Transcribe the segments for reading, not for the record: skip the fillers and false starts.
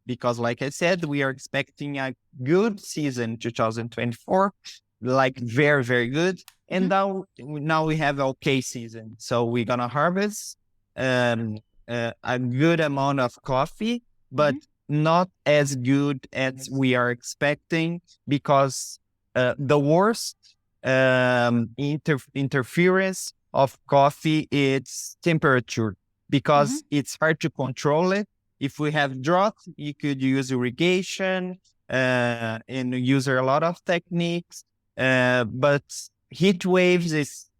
because like I said, we are expecting a good season 2024, like very, very good. And now we have okay season. So we're going to harvest a good amount of coffee, but not as good as we are expecting, because the worst interference of coffee is temperature, because it's hard to control it. If we have drought, you could use irrigation and use a lot of techniques, but heat waves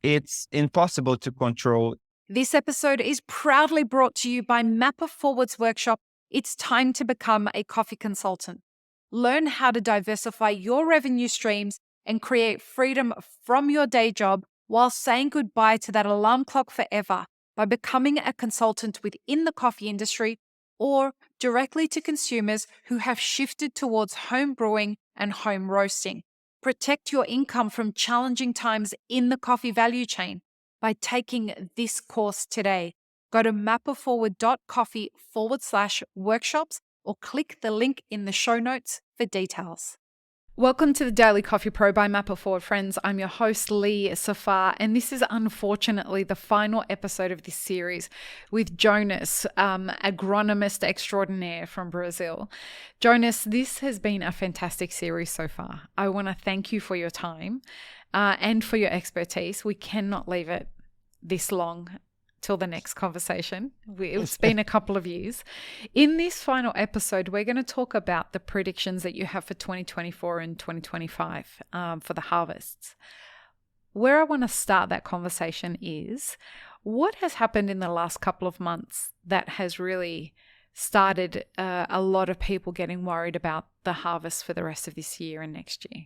it's impossible to control. This episode is proudly brought to you by Mapper Forward's workshop, It's Time to Become a Coffee Consultant. Learn how to diversify your revenue streams and create freedom from your day job while saying goodbye to that alarm clock forever by becoming a consultant within the coffee industry or directly to consumers who have shifted towards home brewing and home roasting. Protect your income from challenging times in the coffee value chain by taking this course today. Go to mapperforward.coffee/workshops or click the link in the show notes for details. Welcome to the Daily Coffee Pro by Mapper Forward, friends. I'm your host, Lee Safar, and this is unfortunately the final episode of this series with Jonas, agronomist extraordinaire from Brazil. Jonas, this has been a fantastic series so far. I want to thank you for your time and for your expertise. We cannot leave it this long till the next conversation. It's been a couple of years. In this final episode, we're going to talk about the predictions that you have for 2024 and 2025 for the harvests. Where I want to start that conversation is, what has happened in the last couple of months that has really started a lot of people getting worried about the harvest for the rest of this year and next year?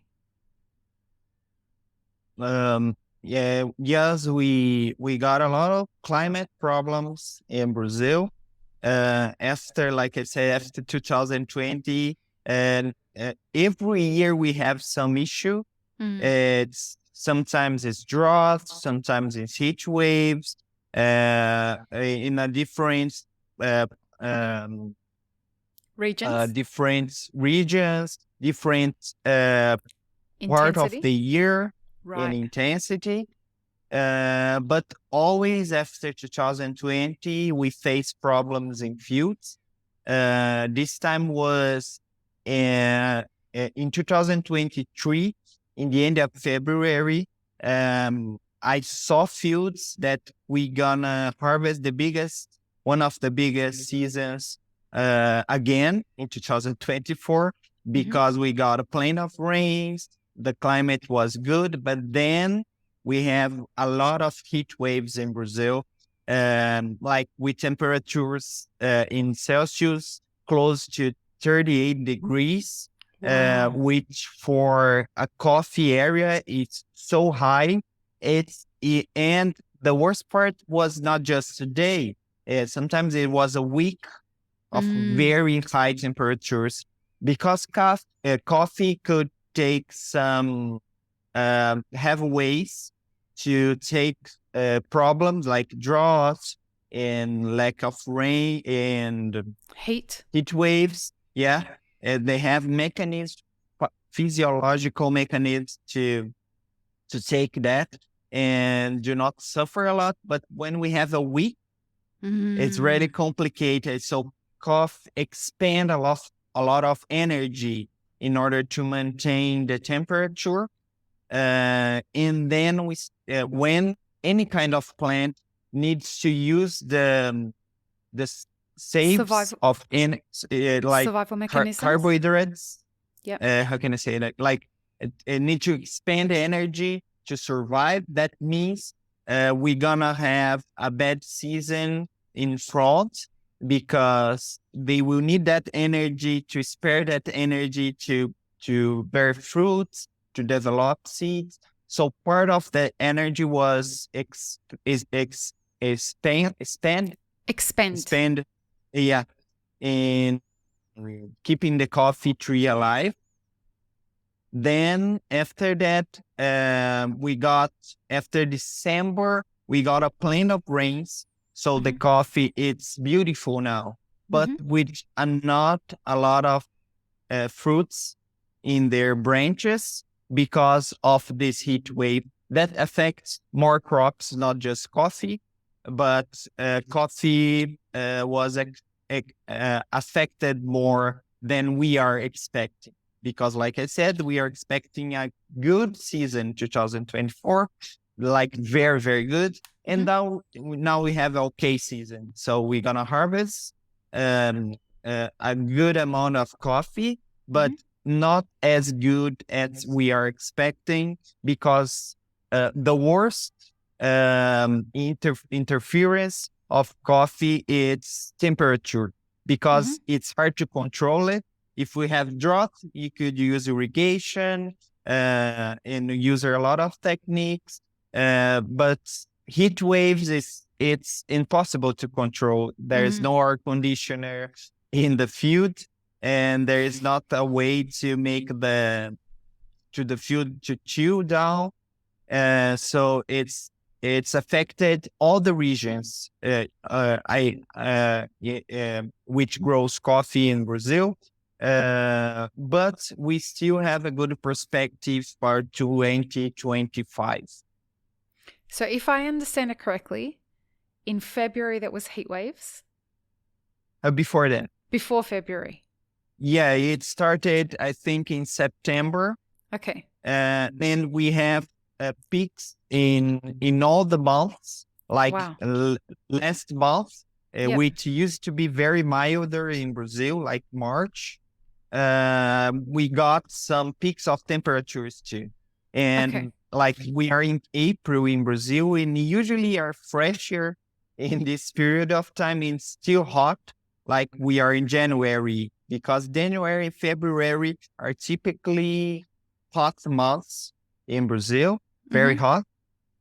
Yes, we got a lot of climate problems in Brazil. After, like I said, after 2020, and every year we have some issue. Sometimes it's drought, sometimes it's heat waves, in a different Regions? different regions, different part of the year. In intensity, but always after 2020 we face problems in fields. This time was in 2023, in the end of February. I saw fields that we gonna harvest one of the biggest seasons again in 2024, because we got a plenty of rains. The climate was good, but then we have a lot of heat waves in Brazil, like with temperatures in Celsius close to 38 degrees, which for a coffee area, it's so high. And the worst part was not just today. Sometimes it was a week of very high temperatures, because coffee could take some have ways to take problems like drought and lack of rain and heat waves. And they have mechanisms, physiological mechanisms to take that and do not suffer a lot. But when we have a week, it's really complicated. So coffee expand a lot of energy in order to maintain the temperature. And then when any kind of plant needs to use the saves of like survival mechanisms, carbohydrates. How can I say that? Like it need to expand the energy to survive. That means we're gonna have a bad season in front, because they will need that energy to spare that energy to bear fruits, to develop seeds. So part of the energy was expand, in keeping the coffee tree alive. Then after that, after December, we got a plenty of rains. So the coffee, it's beautiful now. but with not a lot of fruits in their branches because of this heat wave that affects more crops, not just coffee, but coffee was affected more than we are expecting. Because like I said, we are expecting a good season 2024, like very, very good. And now we have okay season. So we're going to harvest a good amount of coffee, but not as good as we are expecting because the worst interference of coffee is temperature because it's hard to control it. If we have drought, you could use irrigation and use a lot of techniques, but heat waves it's impossible to control. There is no air conditioner in the field, and there is not a way to make the field to chill down. So it's affected all the regions which grows coffee in Brazil. But we still have a good perspective for 2025. So if I understand it correctly, in February there was heat waves? Before that. Before February? Yeah, it started, I think, in September. Okay. Then we have peaks in all the months, like last month, which used to be very milder in Brazil, like March. We got some peaks of temperatures too. And like we are in April in Brazil, and usually are fresher in this period of time. It's still hot, like we are in January, because January and February are typically hot months in Brazil, very hot,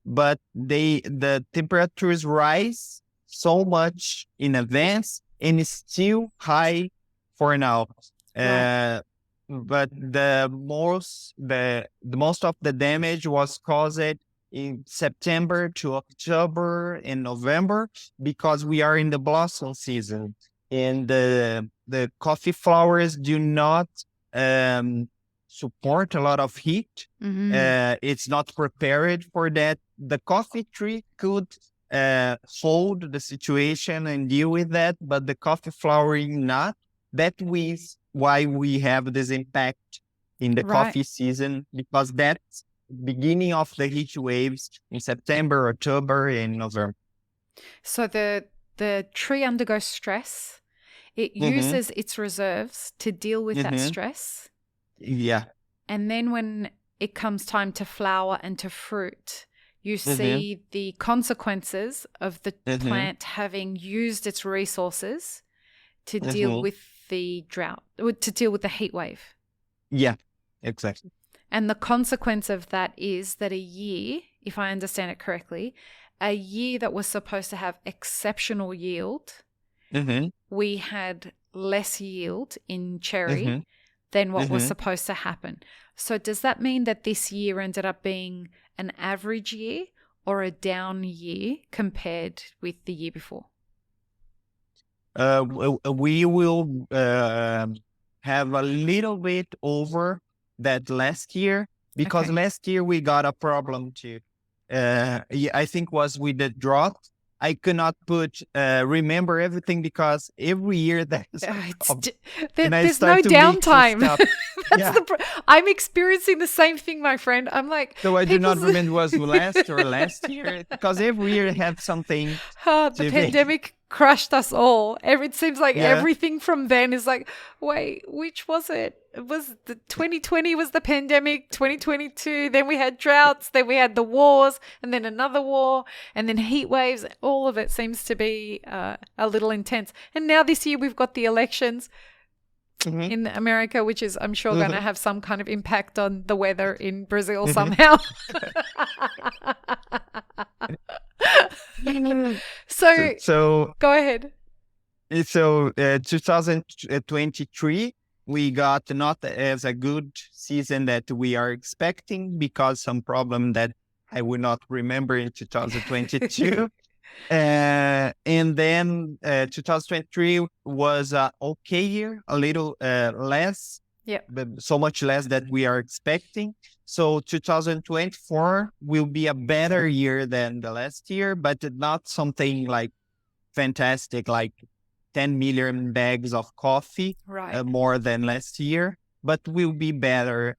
but the temperatures rise so much in advance and it's still high for now. But the most of the damage was caused in September to October and November because we are in the blossom season, and the coffee flowers do not support a lot of heat. It's not prepared for that. The coffee tree could hold the situation and deal with that, but the coffee flowering not. That is why we have this impact in the coffee season, because that's beginning of the heat waves in September, October, and November. So the tree undergoes stress. It uses its reserves to deal with that stress. Yeah. And then when it comes time to flower and to fruit, you see the consequences of the plant having used its resources to deal with the drought, to deal with the heat wave. Yeah, exactly. And the consequence of that is that a year, if I understand it correctly, a year that was supposed to have exceptional yield, we had less yield in cherry than what was supposed to happen. So does that mean that this year ended up being an average year or a down year compared with the year before? We will have a little bit over that last year, because last year we got a problem too. I think was with the drought. I could not remember everything because every year there's no downtime. I'm experiencing the same thing, my friend. I'm like, so I do not remember was last year, because every year had something. The pandemic crushed us all. It seems like everything from then is like, wait, which was it? It was the 2020 was the pandemic, 2022, then we had droughts, then we had the wars, and then another war, and then heat waves. All of it seems to be a little intense. And now this year we've got the elections in America, which is, I'm sure, going to have some kind of impact on the weather in Brazil somehow. So go ahead. So 2023, we got not as a good season that we are expecting because some problem that I will not remember in 2022. And then 2023 was a okay year, a little less, Yeah. but so much less that we are expecting. So 2024 will be a better year than the last year, but not something like fantastic, like 10 million bags of coffee, Right. more than last year, but will be better.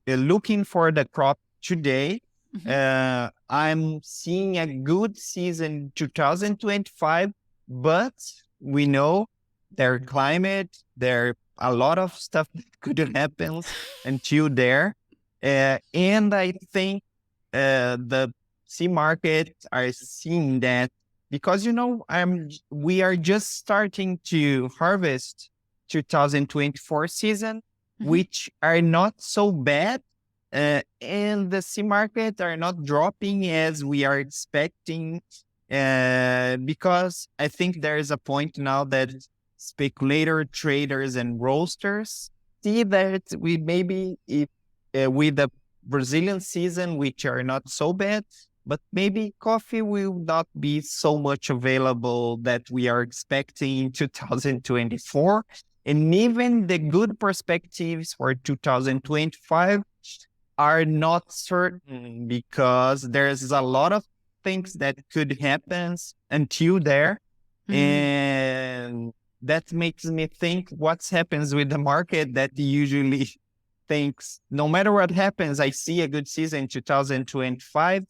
Looking for the crop today, Hmm. I'm seeing a good season 2025, but we know their climate, there a lot of stuff that could happen until there. And I think the sea market are seeing that because we are just starting to harvest 2024 season, Hmm. which are not so bad, and the sea market are not dropping as we are expecting, because I think there is a point now that speculator traders and roasters see that we maybe if with the Brazilian season, which are not so bad, but maybe coffee will not be so much available that we are expecting in 2024. And even the good perspectives for 2025 are not certain because there's a lot of things that could happen until there. Mm. And that makes me think what happens with the market that usually thinks no matter what happens, I see a good season in 2025.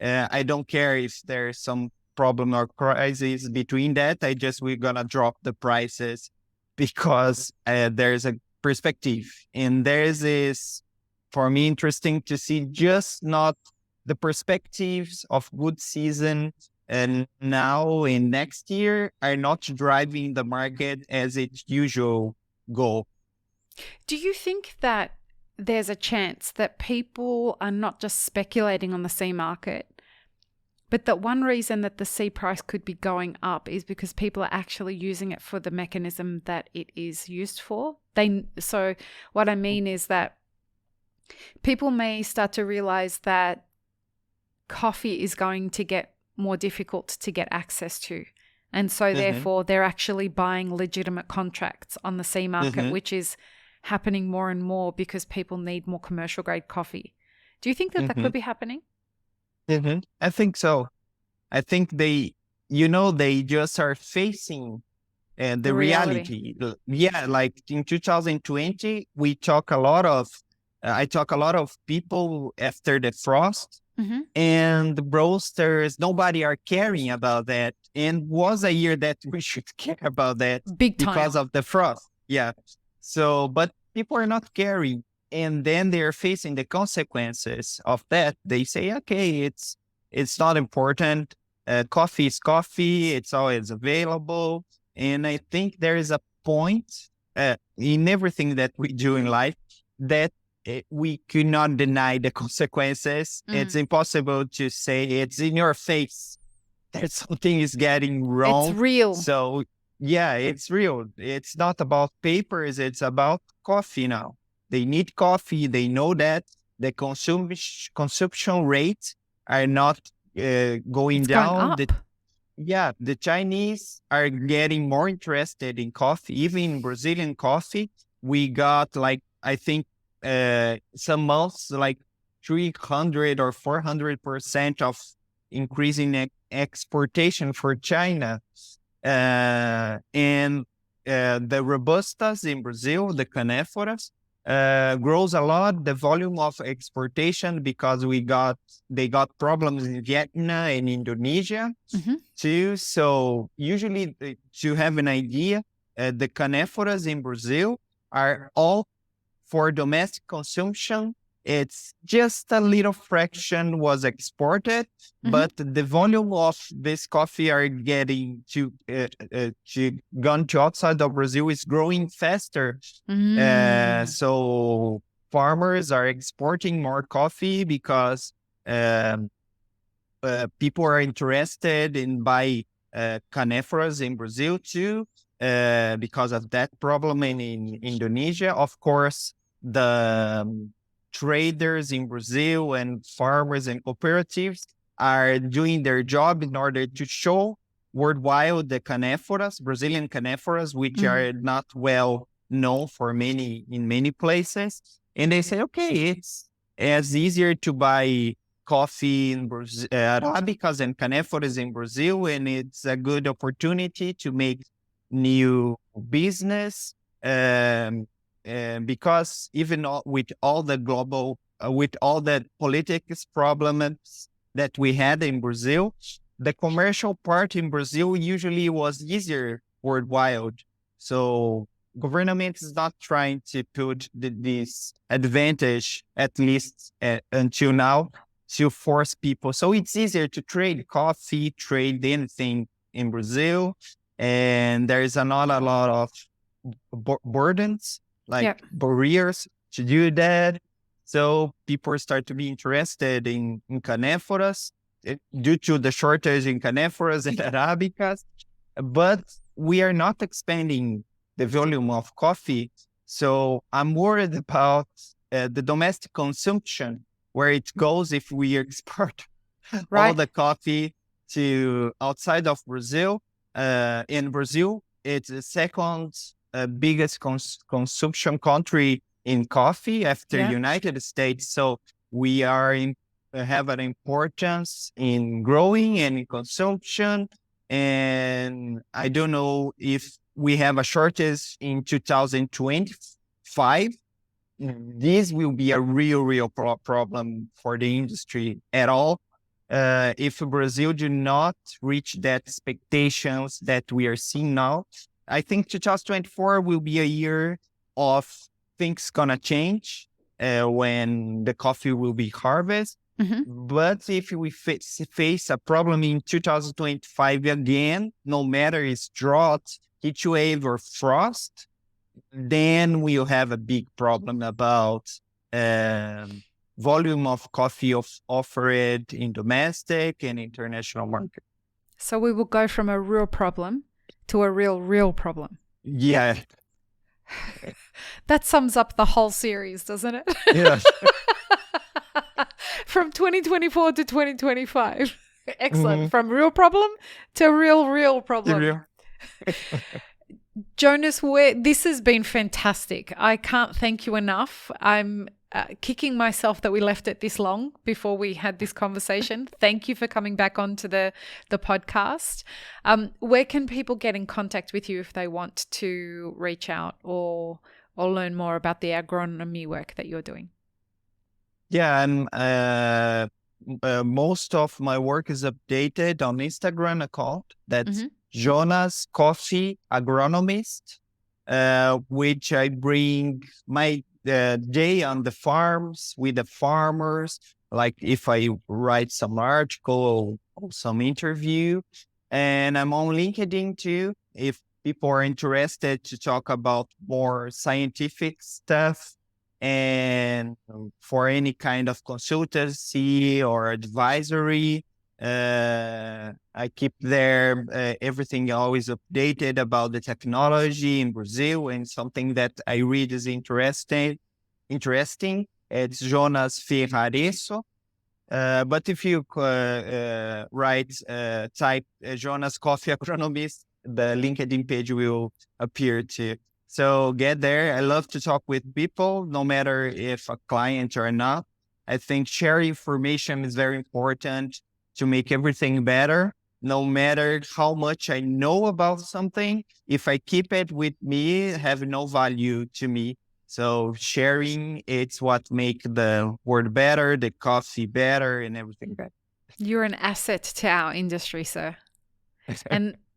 I don't care if there's some problem or crisis between that. We're gonna drop the prices because there's a perspective. And there's this, for me, interesting to see just not the perspectives of good season and now in next year are not driving the market as its usual goal. Do you think that there's a chance that people are not just speculating on the sea market, but that one reason that the sea price could be going up is because people are actually using it for the mechanism that it is used for? So what I mean is that people may start to realize that coffee is going to get more difficult to get access to. And so Mm-hmm. therefore they're actually buying legitimate contracts on the sea market, Mm-hmm. which is happening more and more because people need more commercial grade coffee. Do you think that that Mm-hmm. could be happening? Mm-hmm. I think so. I think they just are facing The the reality. reality. Yeah, like in 2020, I talk a lot of people after the frost, Mm-hmm. and the roasters, nobody are caring about that. And was a year that we should care about that Big time. because of the frost. Yeah. So, but people are not caring. And then they're facing the consequences of that. They say, okay, it's not important. Coffee is coffee. It's always available. And I think there is a point in everything that we do in life that we could not deny the consequences. It's Mm. impossible to say it's in your face that something is getting It's wrong. real. So yeah, it's real. It's not about papers. It's about coffee now. They need coffee. They know that the consumption rates are not going It's going down. up. The Chinese are getting more interested in coffee, even in Brazilian coffee. We got like, I think, some months like 300 or 400% of increase in exportation for China. And the Robustas in Brazil, the Canéforas, grows a lot, the volume of exportation, because they got problems in Vietnam and Indonesia Mm-hmm. too. So usually, to have an idea, the Canéforas in Brazil are all for domestic consumption. It's just a little fraction was exported, Mm-hmm. but the volume of this coffee are getting to gone to outside of Brazil is growing faster. Mm. So farmers are exporting more coffee because um, people are interested in buy caneforas in Brazil too, because of that problem in Indonesia. Of course, the traders in Brazil and farmers and cooperatives are doing their job in order to show worldwide the caneforas, Brazilian caneforas, which are not well known in many places. And they say, okay, it's as easier to buy coffee in Brazil, Arabicas and caneforas in Brazil, and it's a good opportunity to make new business. Because even with all the global, with all the politics problems that we had in Brazil, the commercial part in Brazil usually was easier worldwide. So government is not trying to put this advantage, at least until now, to force people. So it's easier to trade coffee, trade anything in Brazil. And there is not a lot of burdens, like barriers to do that. So people start to be interested in caneforas due to the shortage in caneforas and Arabicas. But we are not expanding the volume of coffee. So I'm worried about the domestic consumption, where it goes if we export all the coffee to outside of Brazil. In Brazil, it's the second biggest consumption country in coffee after United States. So we are have an importance in growing and in consumption. And I don't know if we have a shortage in 2025. This will be a real problem for the industry at all. If Brazil do not reach that expectations that we are seeing now, I think 2024 will be a year of things gonna change when the coffee will be harvested. But if we face a problem in 2025 again, no matter it's drought, heat wave, or frost, then we'll have a big problem about volume of coffee offered in domestic and international market. So we will go from a real problem to a real problem. Yeah. That sums up the whole series, doesn't it? Yes. From 2024 to 2025. Excellent. From real problem to real problem. Jonas, this has been fantastic. I can't thank you enough. I'm kicking myself that we left it this long before we had this conversation. Thank you for coming back onto the podcast. Where can people get in contact with you if they want to reach out or learn more about the agronomy work that you're doing? Yeah, and most of my work is updated on Instagram account. That's Jonas Coffee Agronomist, which I bring my day on the farms with the farmers, like if I write some article or some interview. And I'm on LinkedIn too, if people are interested to talk about more scientific stuff. And for any kind of consultancy or advisory, I keep there everything always updated about the technology in Brazil, and something that I read is interesting. It's Jonas Ferraresso. But if you type Jonas Coffee Agronomist, the LinkedIn page will appear too. So get there. I love to talk with people, no matter if a client or not. I think sharing information is very important to make everything better. No matter how much I know about something, if I keep it with me, it have no value to me. So sharing, it's what make the world better, the coffee better, and everything better. You're an asset to our industry, sir.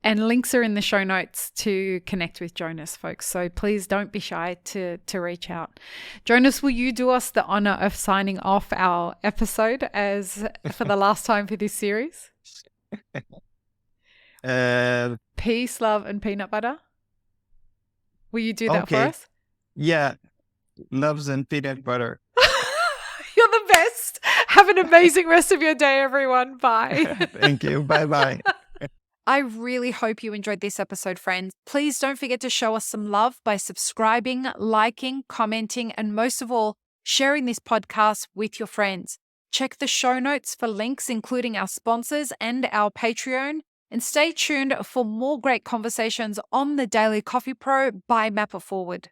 And links are in the show notes to connect with Jonas, folks. So please don't be shy to reach out. Jonas, will you do us the honor of signing off our episode as for the last time for this series? Peace, love, and peanut butter. Will you do that for us? Yeah. Loves and peanut butter. You're the best. Have an amazing rest of your day, everyone. Bye. Thank you. Bye-bye. I really hope you enjoyed this episode, friends. Please don't forget to show us some love by subscribing, liking, commenting, and most of all, sharing this podcast with your friends. Check the show notes for links, including our sponsors and our Patreon. And stay tuned for more great conversations on the Daily Coffee Pro by Map It Forward.